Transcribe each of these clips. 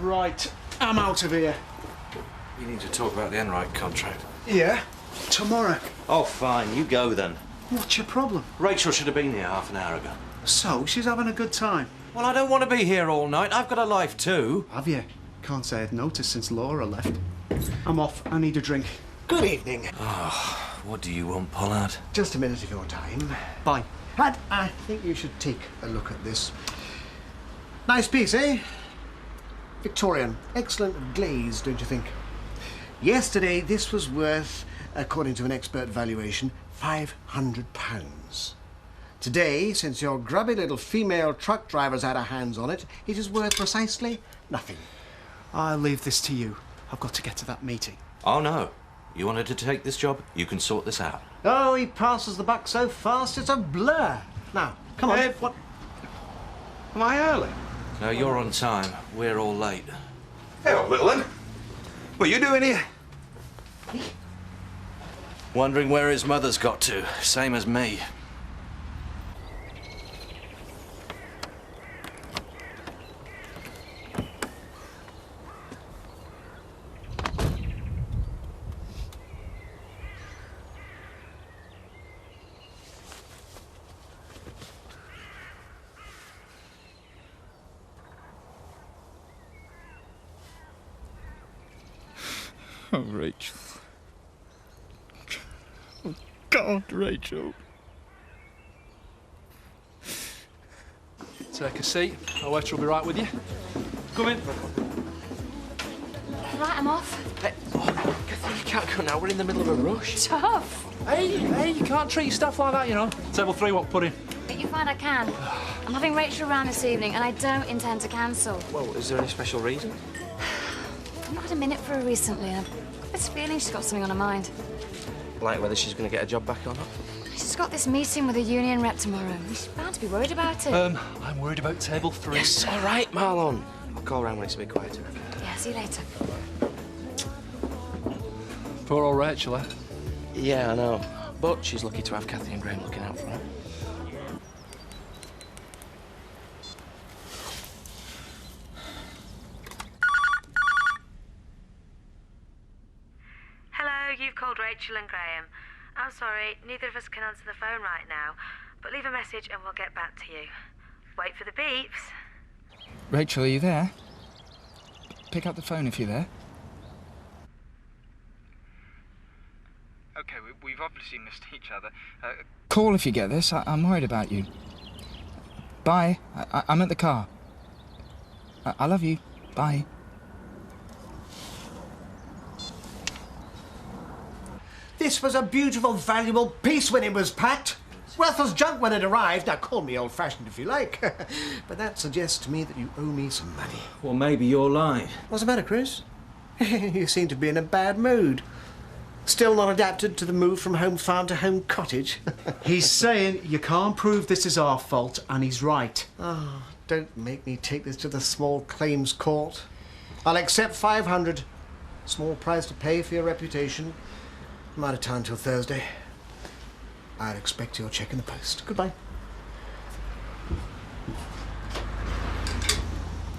Right, I'm out of here. We need to talk about the Enright contract. Yeah? Tomorrow. Oh, fine. You go then. What's your problem? Rachel should have been here half an hour ago. So, she's having a good time. Well, I don't want to be here all night. I've got a life too. Have you? Can't say I'd noticed since Laura left. I'm off. I need a drink. Good evening. Oh, what do you want, Pollard? Just a minute of your time. Bye. And I think you should take a look at this. Nice piece, eh? Victorian. Excellent glaze, don't you think? Yesterday, this was worth, according to an expert valuation, £500. Today, since your grubby little female truck driver's had her hands on it, it is worth precisely nothing. I'll leave this to you. I've got to get to that meeting. Oh, no. You wanted to take this job? You can sort this out. Oh, he passes the buck so fast, it's a blur. Now, come on. What? Am I early? No, you're on time. We're all late. Hello, little one. What are you doing here? Wondering where his mother's got to. Same as me. Oh, Rachel. Oh, God, Rachel. Take a seat. Our waiter will be right with you. Come in. Right, I'm off. Hey, Catherine, you can't go now. We're in the middle of a rush. Tough. Hey, you can't treat your stuff like that, you know. Table 3, what pudding? But you find I can. I'm having Rachel around this evening, and I don't intend to cancel. Well, is there any special reason? I've not had a minute for her recently, and I've got this feeling she's got something on her mind. Like whether she's going to get a job back or not? She's got this meeting with a union rep tomorrow. She's bound to be worried about it. I'm worried about table 3. Yes, all right, Marlon. I'll call round when it's a bit quieter. Yeah, see you later. Poor old Rachel, eh? Yeah, I know. But she's lucky to have Kathy and Graham looking out for her. Hello, you've called Rachel and Graham. I'm sorry, neither of us can answer the phone right now, but leave a message and we'll get back to you. Wait for the beeps. Rachel, are you there? Pick up the phone if you're there. Okay, we've obviously missed each other. Call if you get this. I'm worried about you. Bye. I'm at the car. I love you. Bye. This was a beautiful, valuable piece when it was packed. Worthless junk when it arrived. Now, call me old-fashioned if you like. But that suggests to me that you owe me some money. Well, maybe you're lying. What's the matter, Chris? You seem to be in a bad mood. Still not adapted to the move from home farm to home cottage? He's saying you can't prove this is our fault, and he's right. Oh, don't make me take this to the small claims court. I'll accept 500. Small price to pay for your reputation. I'm out of town till Thursday. I'll expect your check in the post. Goodbye.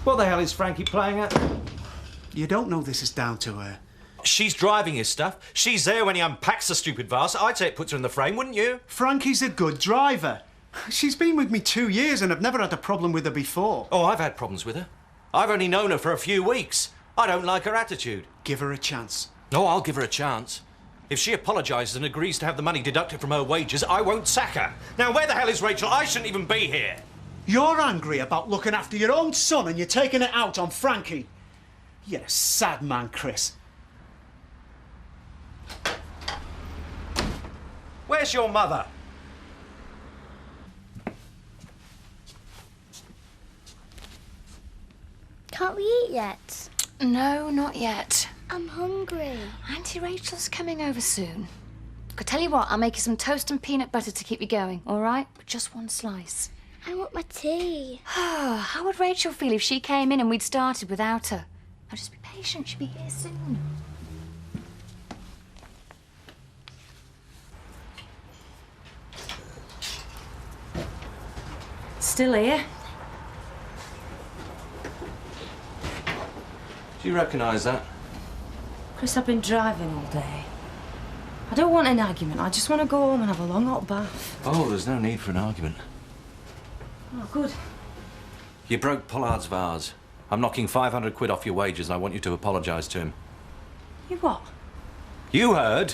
What the hell is Frankie playing at? You don't know this is down to her. She's driving his stuff. She's there when he unpacks the stupid vase. I'd say it puts her in the frame, wouldn't you? Frankie's a good driver. She's been with me 2 years and I've never had a problem with her before. Oh, I've had problems with her. I've only known her for a few weeks. I don't like her attitude. Give her a chance. Oh, I'll give her a chance. If she apologises and agrees to have the money deducted from her wages, I won't sack her. Now, where the hell is Rachel? I shouldn't even be here. You're angry about looking after your own son and you're taking it out on Frankie. You're a sad man, Chris. Where's your mother? Can't we eat yet? No, not yet. I'm hungry. Auntie Rachel's coming over soon. I tell you what, I'll make you some toast and peanut butter to keep you going, all right? But just one slice. I want my tea. How would Rachel feel if she came in and we'd started without her? Now just be patient, she'll be here soon. Still here? Do you recognise that? Chris, I've been driving all day. I don't want an argument. I just want to go home and have a long hot bath. Oh, there's no need for an argument. Oh, good. You broke Pollard's vase. I'm knocking 500 quid off your wages and I want you to apologise to him. You what? You heard?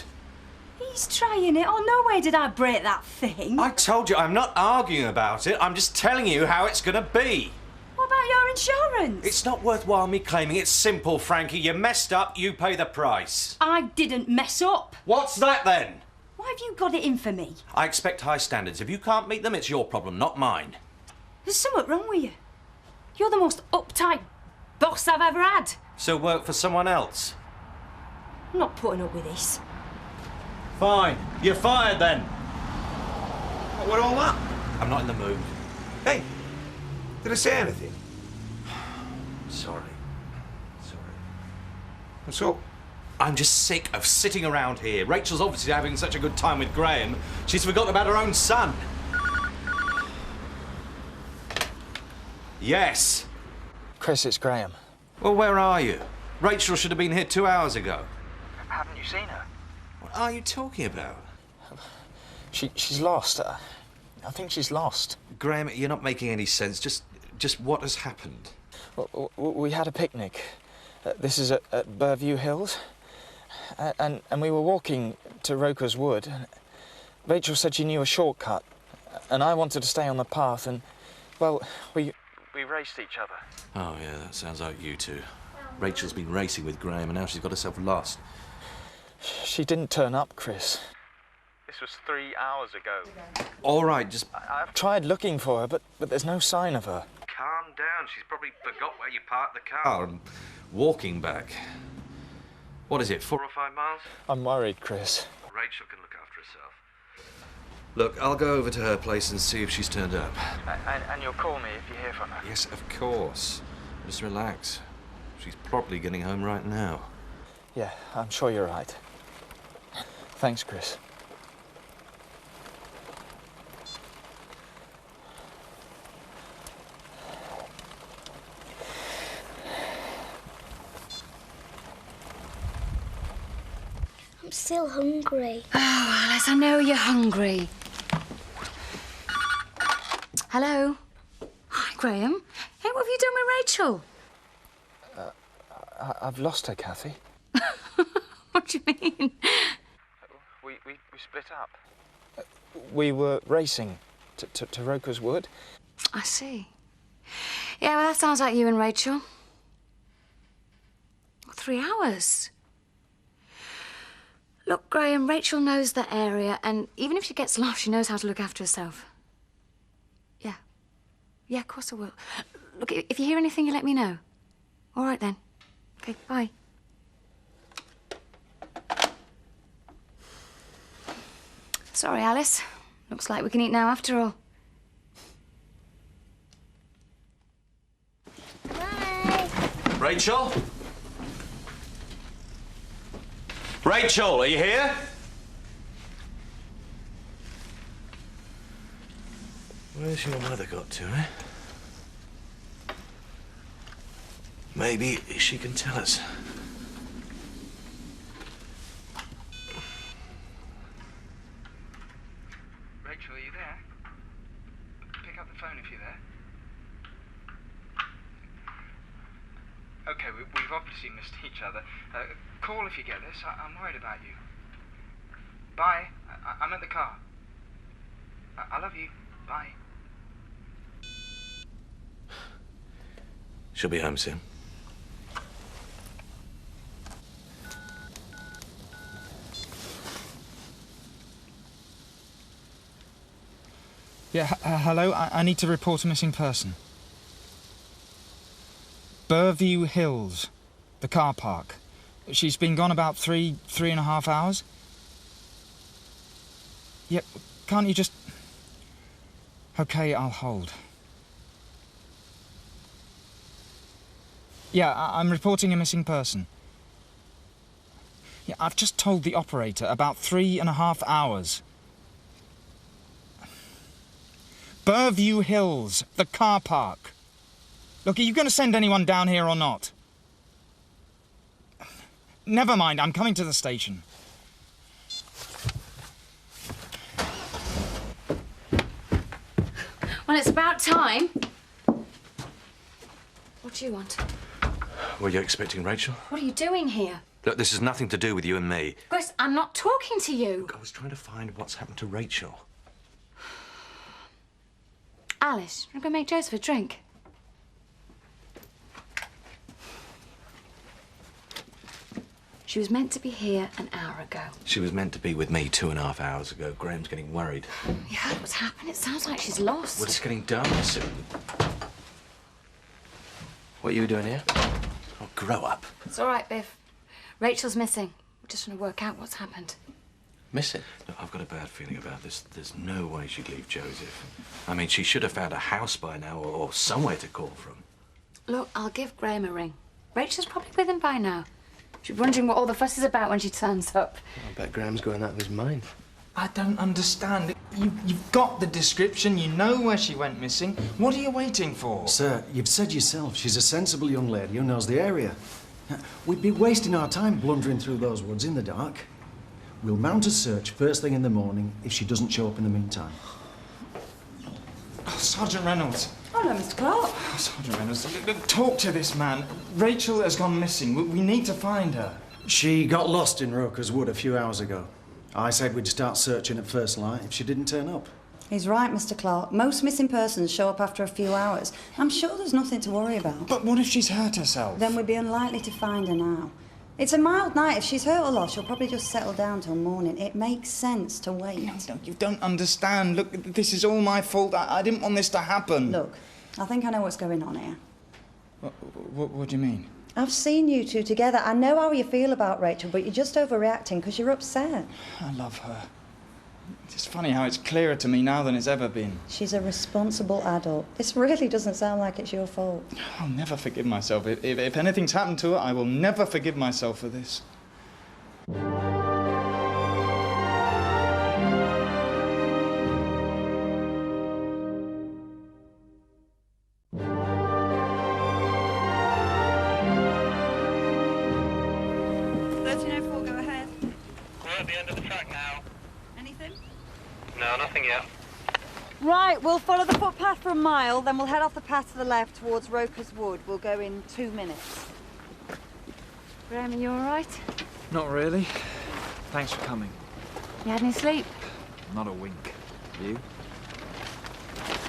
He's trying it. Oh, no way did I break that thing. I told you, I'm not arguing about it. I'm just telling you how it's going to be. What about your insurance? It's not worthwhile me claiming. It's simple, Frankie. You messed up, you pay the price. I didn't mess up. What's that, then? Why have you got it in for me? I expect high standards. If you can't meet them, it's your problem, not mine. There's something wrong with you. You're the most uptight boss I've ever had. So work for someone else. I'm not putting up with this. Fine. You're fired, then. What all that? I'm not in the mood. Hey, did I say anything? Sorry. And so? I'm just sick of sitting around here. Rachel's obviously having such a good time with Graham, she's forgotten about her own son. Yes. Chris, it's Graham. Well, where are you? Rachel should have been here 2 hours ago. Haven't you seen her? What are you talking about? She's lost. I think she's lost. Graham, you're not making any sense. Just what has happened? We had a picnic. This is at Burview Hills. And we were walking to Roker's Wood. And Rachel said she knew a shortcut. And I wanted to stay on the path and, well, we raced each other. Oh, yeah, that sounds like you two. Rachel's been racing with Graham and now she's got herself lost. She didn't turn up, Chris. This was 3 hours ago. All right, just... I've tried looking for her, but there's no sign of her. Calm down. She's probably forgot where you parked the car and walking back. What is it, 4 or 5 miles? I'm worried, Chris. Rachel can look after herself. Look, I'll go over to her place and see if she's turned up. And you'll call me if you hear from her? Yes, of course. Just relax. She's probably getting home right now. Yeah, I'm sure you're right. Thanks, Chris. I'm still hungry. Oh, Alice, I know you're hungry. Hello? Hi, Graham. Hey, what have you done with Rachel? I've lost her, Kathy. What do you mean? We split up. We were racing to Roker's Wood. I see. Yeah, well, that sounds like you and Rachel. 3 hours. Look, Graham, Rachel knows the area, and even if she gets lost, she knows how to look after herself. Yeah. Yeah, of course I will. Look, if you hear anything, you let me know. All right, then. Okay, bye. Sorry, Alice. Looks like we can eat now after all. Bye. Rachel? Rachel, are you here? Where's your mother got to, eh? Maybe she can tell us. Rachel, are you there? Pick up the phone if you're there. Okay, we've obviously missed each other. Call if you get this. I'm worried about you. Bye. I'm at the car. I love you. Bye. She'll be home soon. Yeah, hello? I need to report a missing person. Burview Hills, the car park. She's been gone about 3.5 hours. Yep, can't you just... Okay, I'll hold. Yeah, I'm reporting a missing person. Yeah, I've just told the operator about 3.5 hours. Burview Hills, the car park. Look, are you going to send anyone down here or not? Never mind, I'm coming to the station. Well, it's about time. What do you want? Were you expecting Rachel? What are you doing here? Look, this has nothing to do with you and me. Grace, I'm not talking to you. Look, I was trying to find what's happened to Rachel. Alice, you want to go make Joseph a drink? She was meant to be here an hour ago. She was meant to be with me 2.5 hours ago. Graham's getting worried. You heard what's happened? It sounds like she's lost. Well, it's getting dark soon. What are you doing here? Oh, grow up. It's all right, Biff. Rachel's missing. We're just trying to work out what's happened. Missing? Look, I've got a bad feeling about this. There's no way she'd leave Joseph. I mean, she should have found a house by now or somewhere to call from. Look, I'll give Graham a ring. Rachel's probably with him by now. She's wondering what all the fuss is about when she turns up. I bet Graham's going out of his mind. I don't understand. You've got the description, you know where she went missing. What are you waiting for? Sir, you've said yourself she's a sensible young lady who knows the area. We'd be wasting our time blundering through those woods in the dark. We'll mount a search first thing in the morning if she doesn't show up in the meantime. Oh, Sergeant Reynolds. Oh, no, Mr. Clark. Oh, Sergeant Reynolds, talk to this man. Rachel has gone missing. We need to find her. She got lost in Roker's Wood a few hours ago. I said we'd start searching at first light if she didn't turn up. He's right, Mr. Clark. Most missing persons show up after a few hours. I'm sure there's nothing to worry about. But what if she's hurt herself? Then we'd be unlikely to find her now. It's a mild night. If she's hurt or lost, she'll probably just settle down till morning. It makes sense to wait. No, you don't understand. Look, this is all my fault. I didn't want this to happen. Look, I think I know what's going on here. What do you mean? I've seen you two together. I know how you feel about Rachel, but you're just overreacting because you're upset. I love her. It's funny how it's clearer to me now than it's ever been. She's a responsible adult. This really doesn't sound like it's your fault. I'll never forgive myself. If anything's happened to her, I will never forgive myself for this. No, nothing yet. Right, we'll follow the footpath for a mile, then we'll head off the path to the left towards Roker's Wood. We'll go in 2 minutes. Graham, are you all right? Not really. Thanks for coming. You had any sleep? Not a wink. You?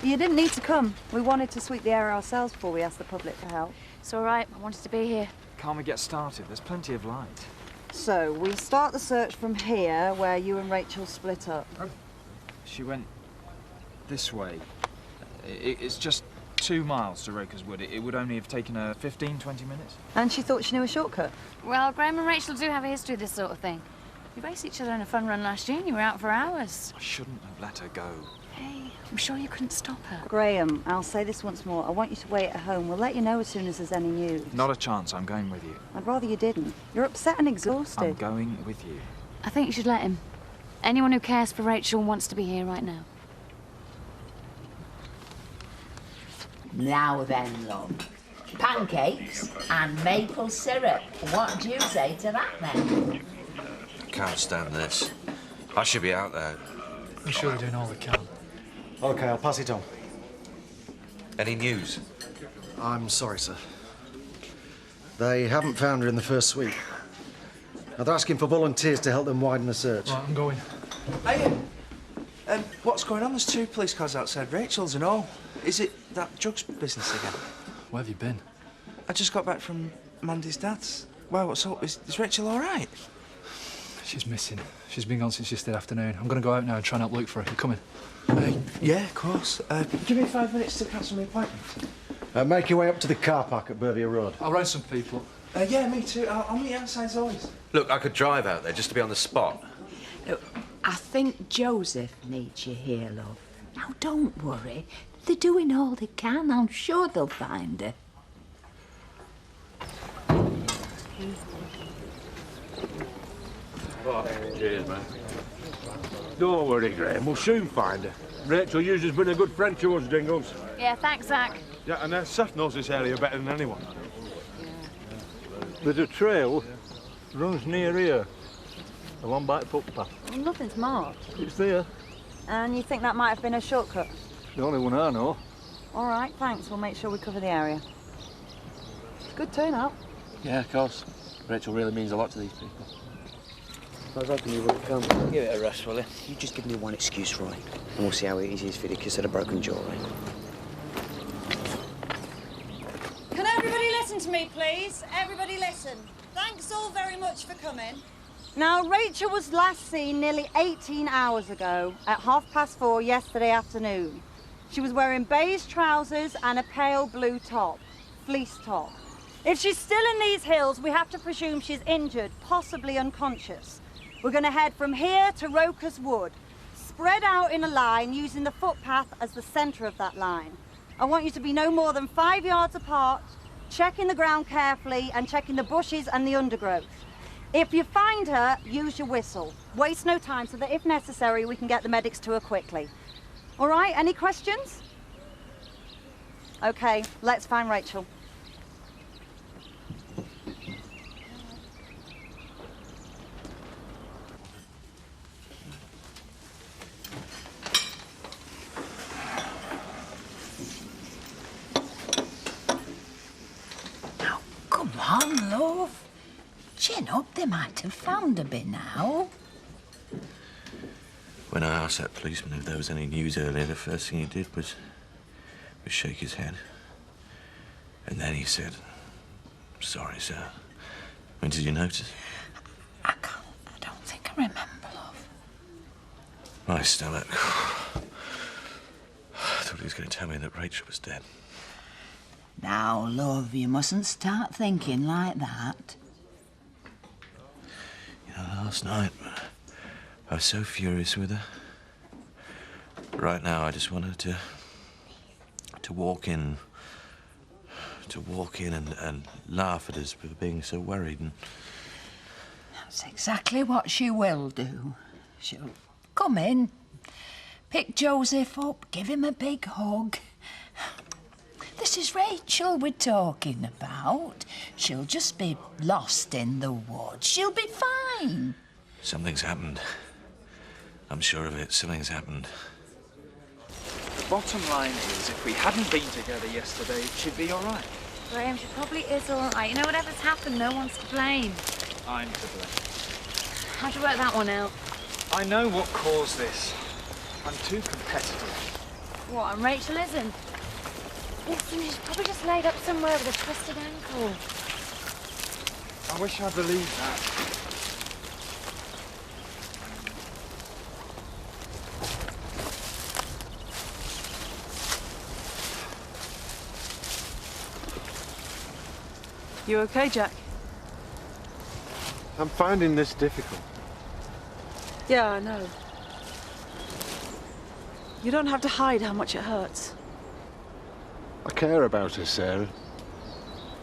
You didn't need to come. We wanted to sweep the area ourselves before we asked the public for help. It's all right. I wanted to be here. Can't we get started? There's plenty of light. So, we'll start the search from here, where you and Rachel split up. She went this way. It's just 2 miles to Roker's Wood. It would only have taken her 15, 20 minutes. And she thought she knew a shortcut? Well, Graham and Rachel do have a history of this sort of thing. We raced each other in a fun run last year and you were out for hours. I shouldn't have let her go. Hey, I'm sure you couldn't stop her. Graham, I'll say this once more. I want you to wait at home. We'll let you know as soon as there's any news. Not a chance. I'm going with you. I'd rather you didn't. You're upset and exhausted. I'm going with you. I think you should let him. Anyone who cares for Rachel wants to be here right now. Now then, love. Pancakes and maple syrup. What do you say to that, then? Can't stand this. I should be out there. I'm sure we're doing all we can. OK, I'll pass it on. Any news? I'm sorry, sir. They haven't found her in the first sweep. Now, they're asking for volunteers to help them widen the search. Right, I'm going. Hey, what's going on? There's 2 police cars outside Rachel's and all. Is it that drugs business again? Where have you been? I just got back from Mandy's dad's. Wow, what's up? Is Rachel all right? She's missing. She's been gone since yesterday afternoon. I'm going to go out now and try and help look for her. You coming? Yeah, of course. Give me 5 minutes to cancel my appointment. Make your way up to the car park at Burvia Road. I'll round some people. Yeah, me too. I'll meet you outside as always. Look, I could drive out there just to be on the spot. Look, I think Joseph needs you here, love. Now, don't worry. They're doing all they can. I'm sure they'll find her. Cheers, man. Don't worry, Graham. We'll soon find her. Rachel usually's been a good friend to us, Dingles. Yeah, thanks, Zach. Yeah, and Seth knows this area better than anyone. There's a trail Runs near here. The one by the footpath. Well, nothing's marked. It's there. And you think that might have been a shortcut? The only one I know. All right, thanks. We'll make sure we cover the area. Good turnout. Yeah, of course. Rachel really means a lot to these people. I was hoping you wouldn't come. Give it a rest, will you? You just give me one excuse, Roy, and we'll see how easy it is for you to kiss at a broken jaw, right? Can everybody listen to me, please? Everybody listen. Thanks all very much for coming. Now, Rachel was last seen nearly 18 hours ago at 4:30 yesterday afternoon. She was wearing beige trousers and a pale blue top, fleece top. If she's still in these hills, we have to presume she's injured, possibly unconscious. We're going to head from here to Roker's Wood, spread out in a line using the footpath as the centre of that line. I want you to be no more than 5 yards apart, checking the ground carefully and checking the bushes and the undergrowth. If you find her, use your whistle. Waste no time so that if necessary, we can get the medics to her quickly. All right, any questions? Okay, let's find Rachel. Come on, love. Chin up, they might have found her by now. When I asked that policeman if there was any news earlier, the first thing he did was shake his head. And then he said, "Sorry, sir." When did you notice? I don't think I remember, love. My stomach. I thought he was going to tell me that Rachel was dead. Now, love, you mustn't start thinking like that. You know, last night, I was so furious with her. Right now, I just wanted to walk in and laugh at us for being so worried. And That's exactly what she will do. She'll come in, pick Joseph up, give him a big hug. This is Rachel we're talking about. She'll just be lost in the woods. She'll be fine. something's happened. I'm sure of it. Something's happened. The bottom line is, if we hadn't been together yesterday, she'd be all right. Graham, she probably is all right. You know, whatever's happened, no one's to blame. I'm to blame. How'd you work that one out? I know what caused this. I'm too competitive. What, and Rachel isn't? Listen, she's probably just laid up somewhere with a twisted ankle. I wish I believed that. You okay, Jack? I'm finding this difficult. Yeah, I know. You don't have to hide how much it hurts. I care about her, Sarah.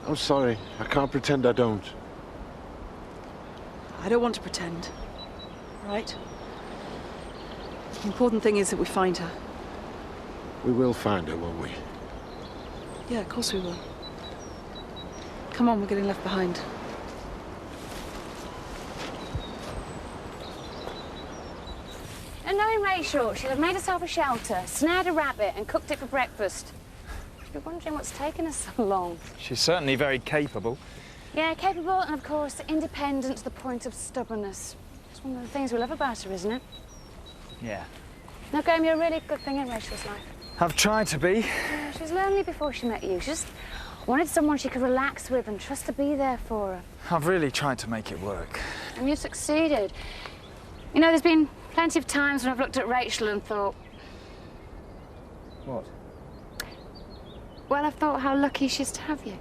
I'm sorry. I can't pretend I don't. I don't want to pretend, right? The important thing is that we find her. We will find her, won't we? Yeah, of course we will. Come on, we're getting left behind. And knowing Rachel, she'd have made herself a shelter, snared a rabbit and cooked it for breakfast. She'd be wondering what's taken us so long. She's certainly very capable. Yeah, capable and, of course, independent to the point of stubbornness. It's one of the things we love about her, isn't it? Yeah. Now, Graham, you're a really good thing in Rachel's life. I've tried to be. Yeah, she was lonely before she met you. She just wanted someone she could relax with and trust to be there for her. I've really tried to make it work. And you succeeded. You know, there's been plenty of times when I've looked at Rachel and thought... What? Well, I've thought how lucky she is to have you.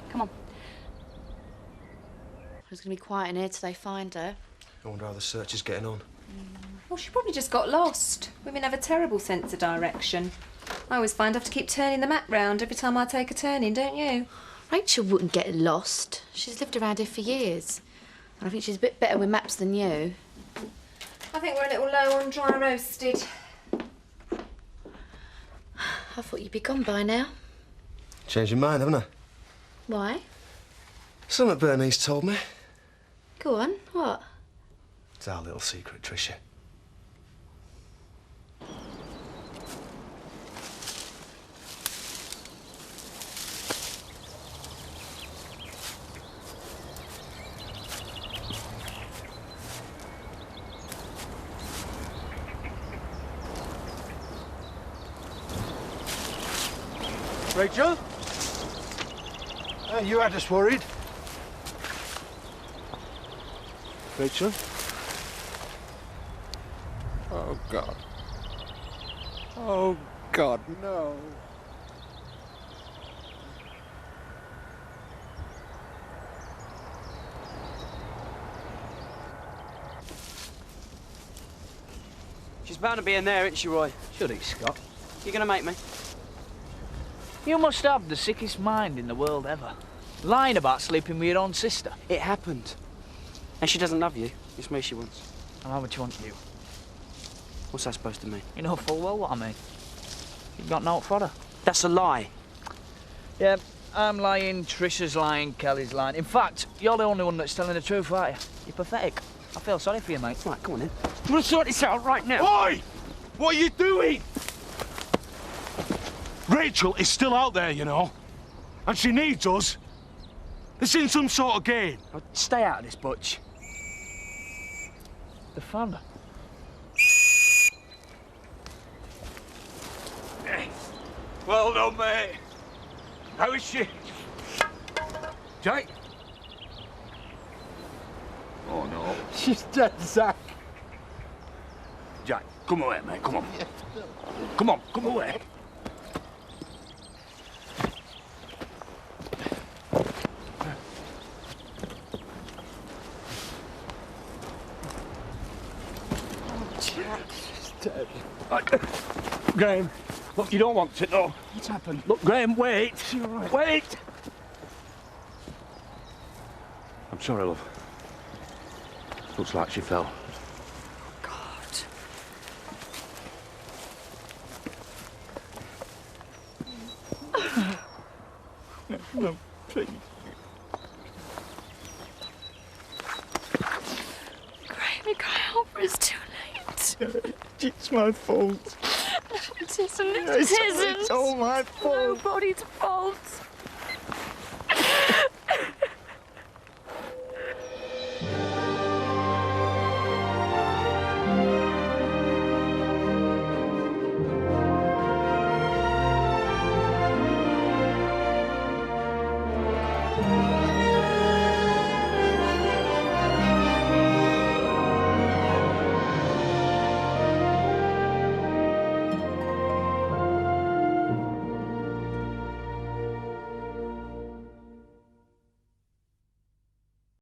Come on. It's going to be quiet in here till they find her. I wonder how the search is getting on. Well, she probably just got lost. Women have a terrible sense of direction. I always find I have to keep turning the map round every time I take a turning, don't you? Rachel wouldn't get lost. She's lived around here for years. And I think she's a bit better with maps than you. I think we're a little low on dry roasted. I thought you'd be gone by now. Changed your mind, haven't I? Why? Something Bernice told me. Go on, what? It's our little secret, Tricia. Rachel? You had us worried. Rachel? Oh, God. Oh, God, no. She's bound to be in there, isn't she, Roy? Shut it, Scott. You gonna make me? You must have the sickest mind in the world ever. Lying about sleeping with your own sister. It happened. And she doesn't love you. It's me she wants. And how much want you? What's that supposed to mean? You know full well what I mean. You've got no for her. That's a lie. Yeah, I'm lying, Trisha's lying, Kelly's lying. In fact, you're the only one that's telling the truth, aren't you? You're pathetic. I feel sorry for you, mate. Right, come on in. I'm gonna sort this out right now. Oi! What are you doing? Rachel is still out there, you know. And she needs us. It's in some sort of game. Now, stay out of this, Butch. The fun. Well done, mate. How is she? Jake? Oh, no. She's dead, Zach. Jack, come away, mate. Come on. Come on, come away. Graham, look, you don't want it, though. What's happened? Look, Graham, wait. You're right. Wait! I'm sorry, love. Looks like she fell. God. No, please. Graham, you can't help her. It's too late. It's my fault. It isn't. It It's isn't. all my fault. Nobody's fault.